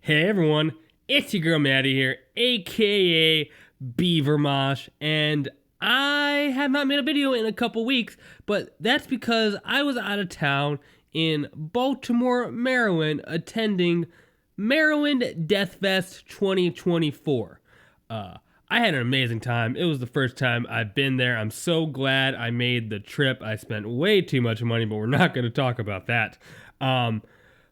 Hey everyone, it's your girl Maddie here, aka Beaver Mosh, and I have not made a video in a couple weeks, but that's because I was out of town in Baltimore, Maryland, attending Maryland Deathfest 2024. I had an amazing time. It was the first time I've been there. I'm so glad I made the trip. I spent way too much money, but we're not going to talk about that.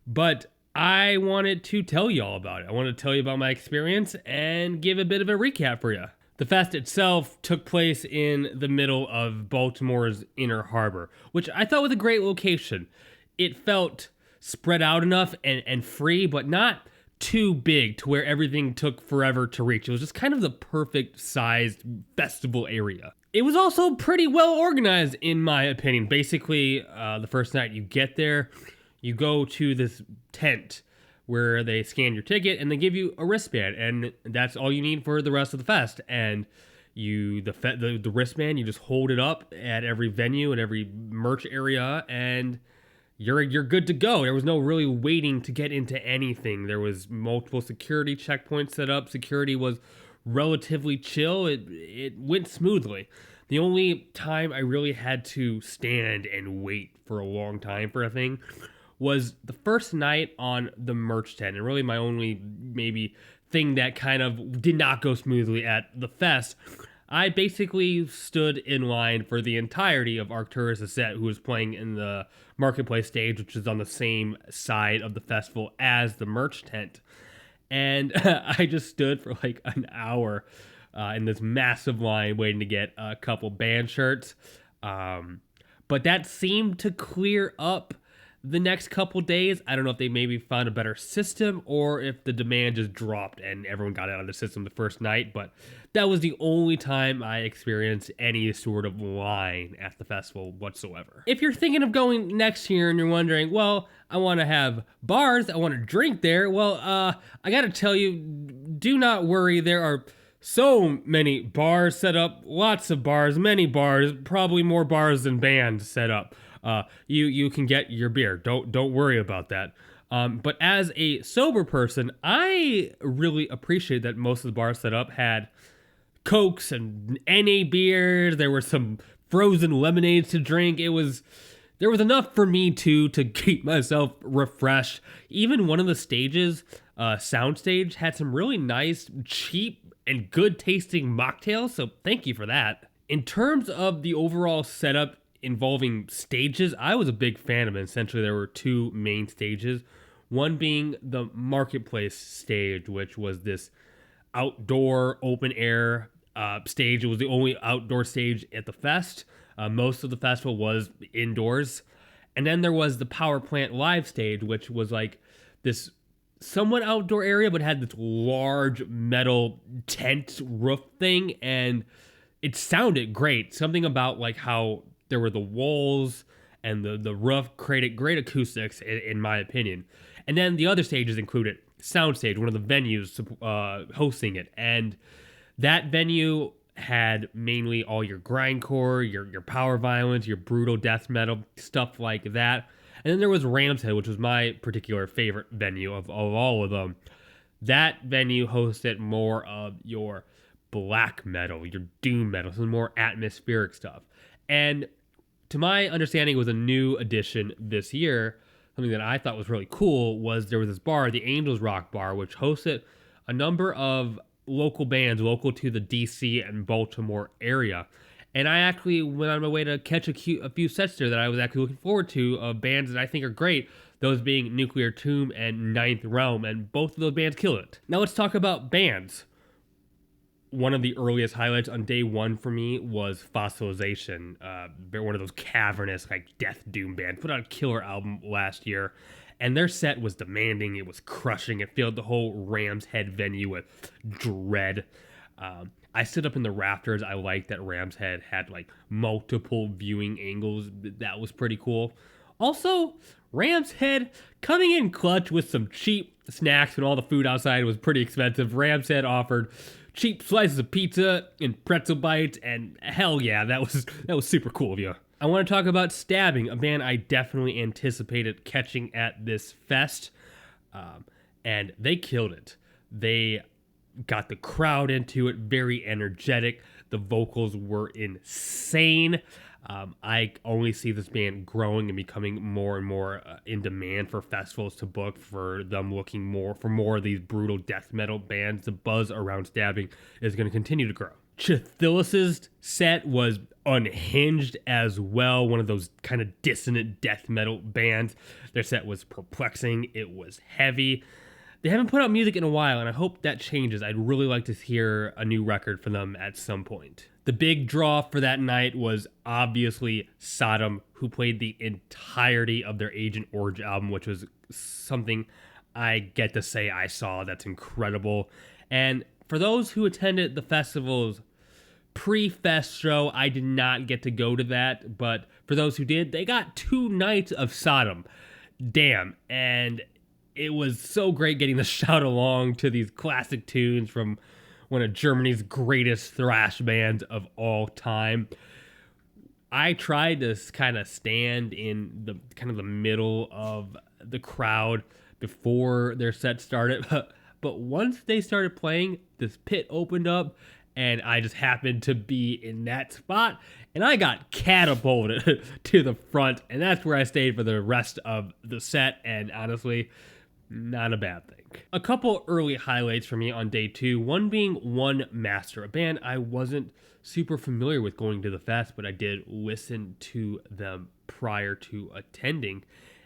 But I wanted to tell you all about it. I wanted to tell you about my experience and give a bit of a recap for you. The fest itself took place in the middle of Baltimore's Inner Harbor, which I thought was a great location. It felt spread out enough and free, but not too big to where everything took forever to reach. It was just kind of the perfect sized festival area. It was also pretty well organized, in my opinion. Basically, the first night you get there, you go to this tent where they scan your ticket and they give you a wristband, and that's all you need for the rest of the fest. And the wristband, you just hold it up at every venue and every merch area, and you're good to go. There was no really waiting to get into anything. There was multiple security checkpoints set up. Security was relatively chill. It went smoothly. The only time I really had to stand and wait for a long time for a thing was the first night on the merch tent, and really my only maybe thing that kind of did not go smoothly at the fest. I basically stood in line for the entirety of Arcturus Asset, who was playing in the marketplace stage, which is on the same side of the festival as the merch tent. And I just stood for like an hour in this massive line waiting to get a couple band shirts. But that seemed to clear up the next couple days. I don't know if they maybe found a better system or if the demand just dropped and everyone got out of the system the first night, but that was the only time I experienced any sort of line at the festival whatsoever. If you're thinking of going next year and you're wondering, well, I want to have bars, I want to drink there, well, I gotta tell you, do not worry. There are so many bars set up, lots of bars, many bars, probably more bars than bands set up. You can get your beer. Don't worry about that. But as a sober person, I really appreciate that most of the bars set up had Cokes and NA beers. There were some frozen lemonades to drink. There was enough for me to keep myself refreshed. Even one of the stages, soundstage, had some really nice, cheap, and good tasting mocktails. So thank you for that. In terms of the overall setup involving stages, I was a big fan of it. Essentially, there were two main stages. One being the marketplace stage, which was this outdoor open air stage. It was the only outdoor stage at the fest. Most of the festival was indoors. And then there was the power plant live stage, which was like this somewhat outdoor area, but had this large metal tent roof thing, and it sounded great. Something about like how there were the walls and the roof created great acoustics, in my opinion. And then the other stages included Soundstage, one of the venues hosting it. And that venue had mainly all your grindcore, your power violence, your brutal death metal, stuff like that. And then there was Ram's Head, which was my particular favorite venue of all of them. That venue hosted more of your black metal, your doom metal, some more atmospheric stuff. And to my understanding, it was a new addition this year. Something that I thought was really cool was there was this bar, the Angels Rock Bar, which hosted a number of local bands local to the DC and Baltimore area. And I actually went on my way to catch a few sets there that I was actually looking forward to, of bands that I think are great, those being Nuclear Tomb and Ninth Realm, and both of those bands killed it. Now let's talk about bands. One of the earliest highlights on day one for me was Fossilization. They're one of those cavernous, like, death doom bands. Put out a killer album last year, and their set was demanding. It was crushing. It filled the whole Ram's Head venue with dread. I stood up in the rafters. I liked that Ram's Head had, like, multiple viewing angles. That was pretty cool. Also, Ram's Head coming in clutch with some cheap snacks when all the food outside was pretty expensive. Ram's Head offered cheap slices of pizza and pretzel bites, and hell yeah, that was super cool of you. I want to talk about Stabbing, a band I definitely anticipated catching at this fest. and they killed it. They got the crowd into it, very energetic. The vocals were insane. I only see this band growing and becoming more and more in demand for festivals to book, for them looking more for more of these brutal death metal bands. The buzz around Stabbing is going to continue to grow. Chithilis's set was unhinged as well, one of those kind of dissonant death metal bands. Their set was perplexing. It was heavy. They haven't put out music in a while, and I hope that changes. I'd really like to hear a new record from them at some point. The big draw for that night was obviously Sodom, who played the entirety of their Agent Orange album, which was something I get to say I saw. That's incredible. And for those who attended the festival's pre-fest show, I did not get to go to that, but for those who did, they got 2 nights of Sodom. Damn. And it was so great getting to shout along to these classic tunes from one of Germany's greatest thrash bands of all time. I tried to kind of stand in the middle of the crowd before their set started, but once they started playing, this pit opened up, and I just happened to be in that spot, and I got catapulted to the front, and that's where I stayed for the rest of the set, and honestly, not a bad thing. A couple early highlights for me on day 2, one being One Master, a band I wasn't super familiar with going to the fest, but I did listen to them prior to attending,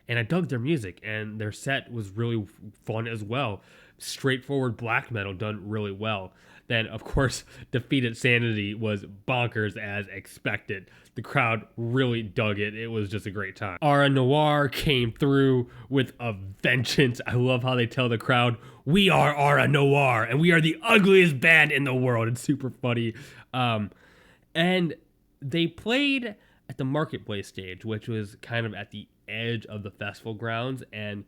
and I dug their music, and their set was really fun as well. Straightforward black metal done really well. Then, of course, Defeated Sanity was bonkers as expected. The crowd really dug it. It was just a great time. Aura Noir came through with a vengeance. I love how they tell the crowd, "We are Aura Noir, and we are the ugliest band in the world." It's super funny. And they played at the Marketplace stage, which was kind of at the edge of the festival grounds, and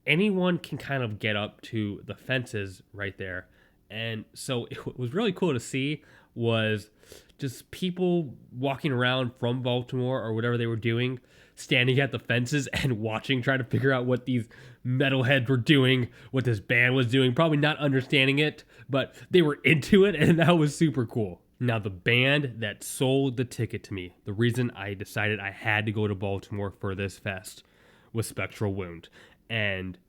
anyone can kind of get up to the fences right there. And so it was really cool to see was just people walking around from Baltimore or whatever they were doing, standing at the fences and watching, trying to figure out what these metalheads were doing, what this band was doing, probably not understanding it, but they were into it, and that was super cool. Now, the band that sold the ticket to me, the reason I decided I had to go to Baltimore for this fest, was Spectral Wound. And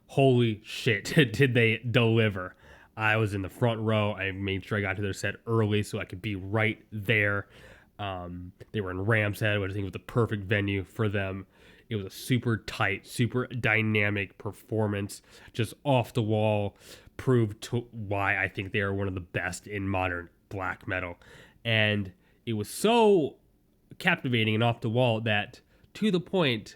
holy shit, did they deliver. I was in the front row. I made sure I got to their set early so I could be right there. They were in Ram's Head, which I think was the perfect venue for them. It was a super tight, super dynamic performance, just off the wall, proved to why I think they are one of the best in modern black metal. And it was so captivating and off the wall that, to the point,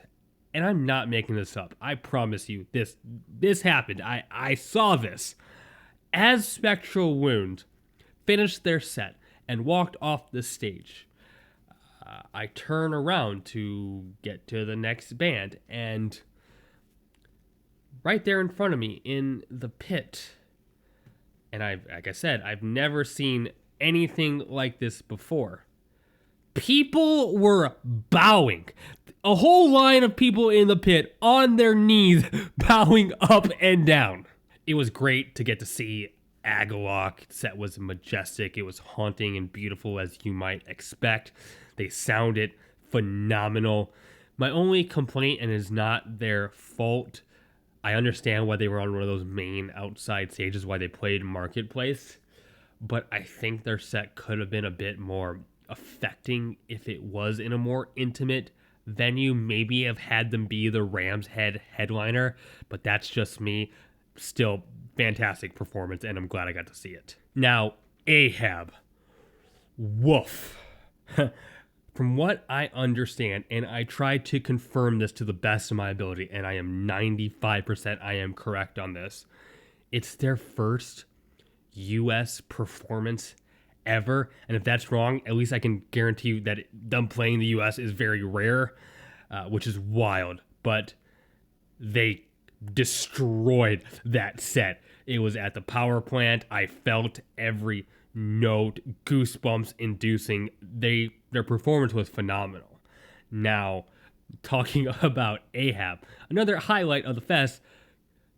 and I'm not making this up, I promise you, this happened. I saw this. As Spectral Wound finished their set and walked off the stage, I turn around to get to the next band, and right there in front of me in the pit, and like I said, I've never seen anything like this before. People were bowing. A whole line of people in the pit on their knees, bowing up and down. It was great to get to see Agalloch. The set was majestic. It was haunting and beautiful as you might expect. They sounded phenomenal. My only complaint, and it's not their fault, I understand why they were on one of those main outside stages, why they played Marketplace, but I think their set could have been a bit more affecting if it was in a more intimate venue. Maybe have had them be the Ram's Head headliner, but that's just me. Still fantastic performance, and I'm glad I got to see it. Now, Ahab. Woof. From what I understand, and I tried to confirm this to the best of my ability, and I am 95% I am correct on this, it's their first U.S. performance ever, and if that's wrong, at least I can guarantee you that them playing the U.S. is very rare, which is wild, but they destroyed that set. It was at the power plant. I felt every note, goosebumps inducing. Their performance was phenomenal. Now, talking about Ahab, another highlight of the fest,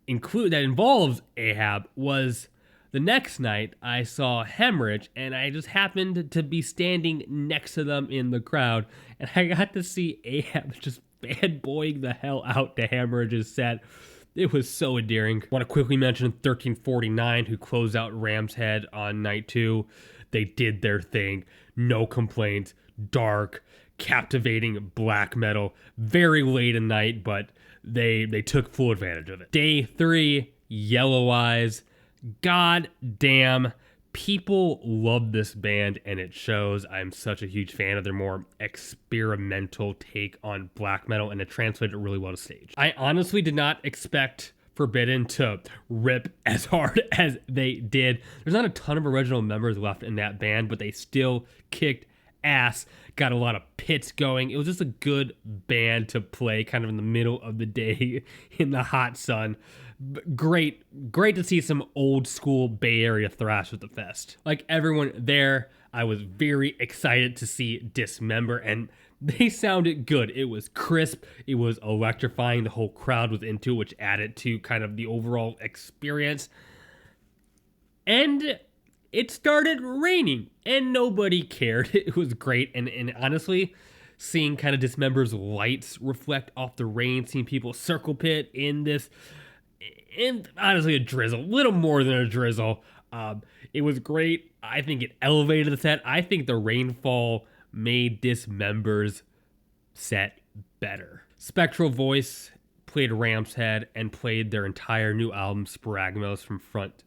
involves Ahab was the next night I saw Hemorrhage, and I just happened to be standing next to them in the crowd, and I got to see Ahab just bad boying the hell out to Hemorrhage's set. It was so endearing. I want to quickly mention 1349, who closed out Ram's Head on night 2. They did their thing. No complaints. Dark, captivating black metal. Very late at night, but they took full advantage of it. Day 3, Yellow Eyes. God damn, people love this band, and it shows. I'm such a huge fan of their more experimental take on black metal, and it translated really well to stage. I honestly did not expect Forbidden to rip as hard as they did. There's not a ton of original members left in that band, but they still kicked ass, got a lot of pits going. It was just a good band to play kind of in the middle of the day in the hot sun. Great to see some old school Bay Area thrash at the fest. Like everyone there, I was very excited to see Dismember, and they sounded good. It was crisp, it was electrifying, the whole crowd was into it, which added to kind of the overall experience. And it started raining, and nobody cared. It was great, and honestly, seeing kind of Dismember's lights reflect off the rain, seeing people circle pit in this, and honestly a drizzle, little more than a drizzle. It was great. I think it elevated the set. I think the rainfall made Dismember's set better. Spectral Voice played Ram's Head and played their entire new album, Spragmos, from front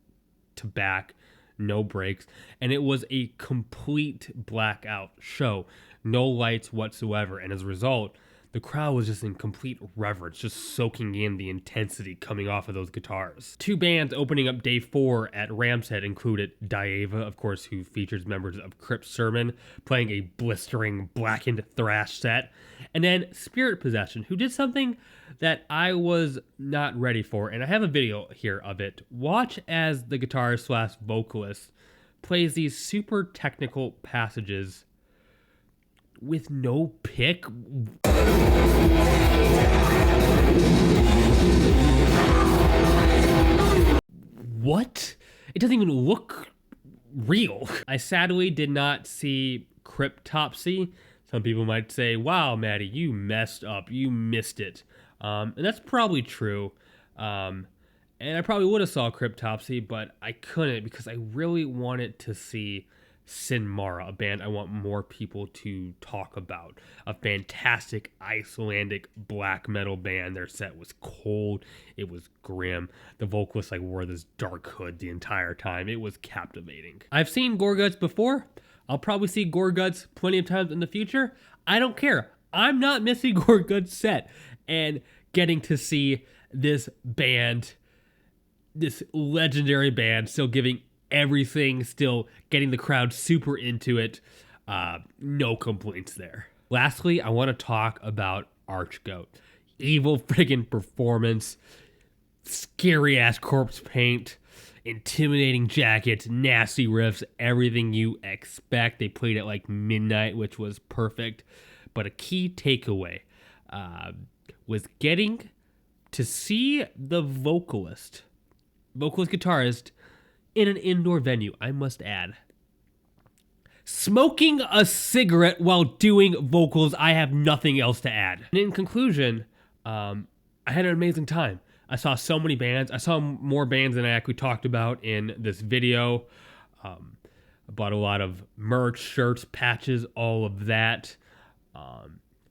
to back. No breaks, and it was a complete blackout show. No lights whatsoever, and as a result, the crowd was just in complete reverence, just soaking in the intensity coming off of those guitars. 2 bands opening up day 4 at Ram's Head included Dieva, of course, who features members of Crypt Sermon, playing a blistering blackened thrash set, and then Spirit Possession, who did something that I was not ready for, and I have a video here of it. Watch as the guitarist / vocalist plays these super technical passages with no pick. What? It doesn't even look real. I sadly did not see Cryptopsy. Some people might say, wow, Maddie, you messed up. You missed it. And that's probably true. And I probably would have saw Cryptopsy, but I couldn't because I really wanted to see Sinmara, a band I want more people to talk about. A fantastic Icelandic black metal band. Their set was cold. It was grim. The vocalist wore this dark hood the entire time. It was captivating. I've seen Gorguts before. I'll probably see Gorguts plenty of times in the future. I don't care. I'm not missing Gorguts' set. And getting to see this band, this legendary band, still giving everything, still getting the crowd super into it. No complaints there. Lastly, I want to talk about Archgoat. Evil friggin' performance, scary ass corpse paint, intimidating jackets, nasty riffs, everything you expect. They played at like midnight, which was perfect. But a key takeaway was getting to see the vocalist guitarist in an indoor venue, I must add. Smoking a cigarette while doing vocals, I have nothing else to add. And in conclusion, I had an amazing time. I saw so many bands. I saw more bands than I actually talked about in this video. I bought a lot of merch, shirts, patches, all of that.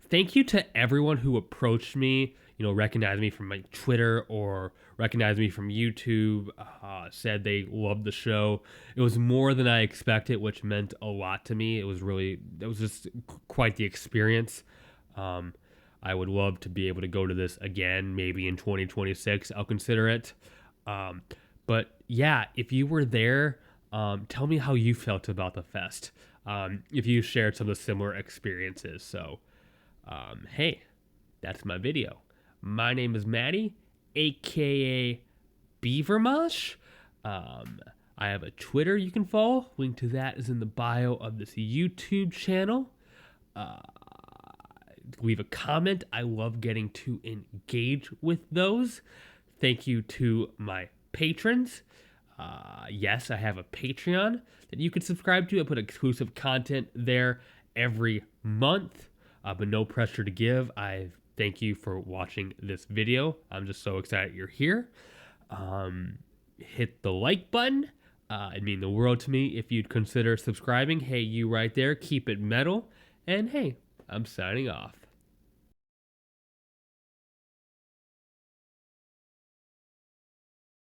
Thank you to everyone who approached me, recognized me from my Twitter or recognized me from YouTube, said they loved the show. It was more than I expected, which meant a lot to me. It was just quite the experience. I would love to be able to go to this again, maybe in 2026. I'll consider it. But yeah, if you were there, tell me how you felt about the fest. If you shared some of the similar experiences. So, hey, that's my video. My name is Maddie, aka Beavermosh. I have a Twitter you can follow. Link to that is in the bio of this YouTube channel. Leave a comment. I love getting to engage with those. Thank you to my patrons. Yes, I have a Patreon that you can subscribe to. I put exclusive content there every month, but no pressure to give. I thank you for watching this video. I'm just so excited you're here. Hit the like button. It'd mean the world to me if you'd consider subscribing. Hey, you right there, keep it metal. And hey, I'm signing off.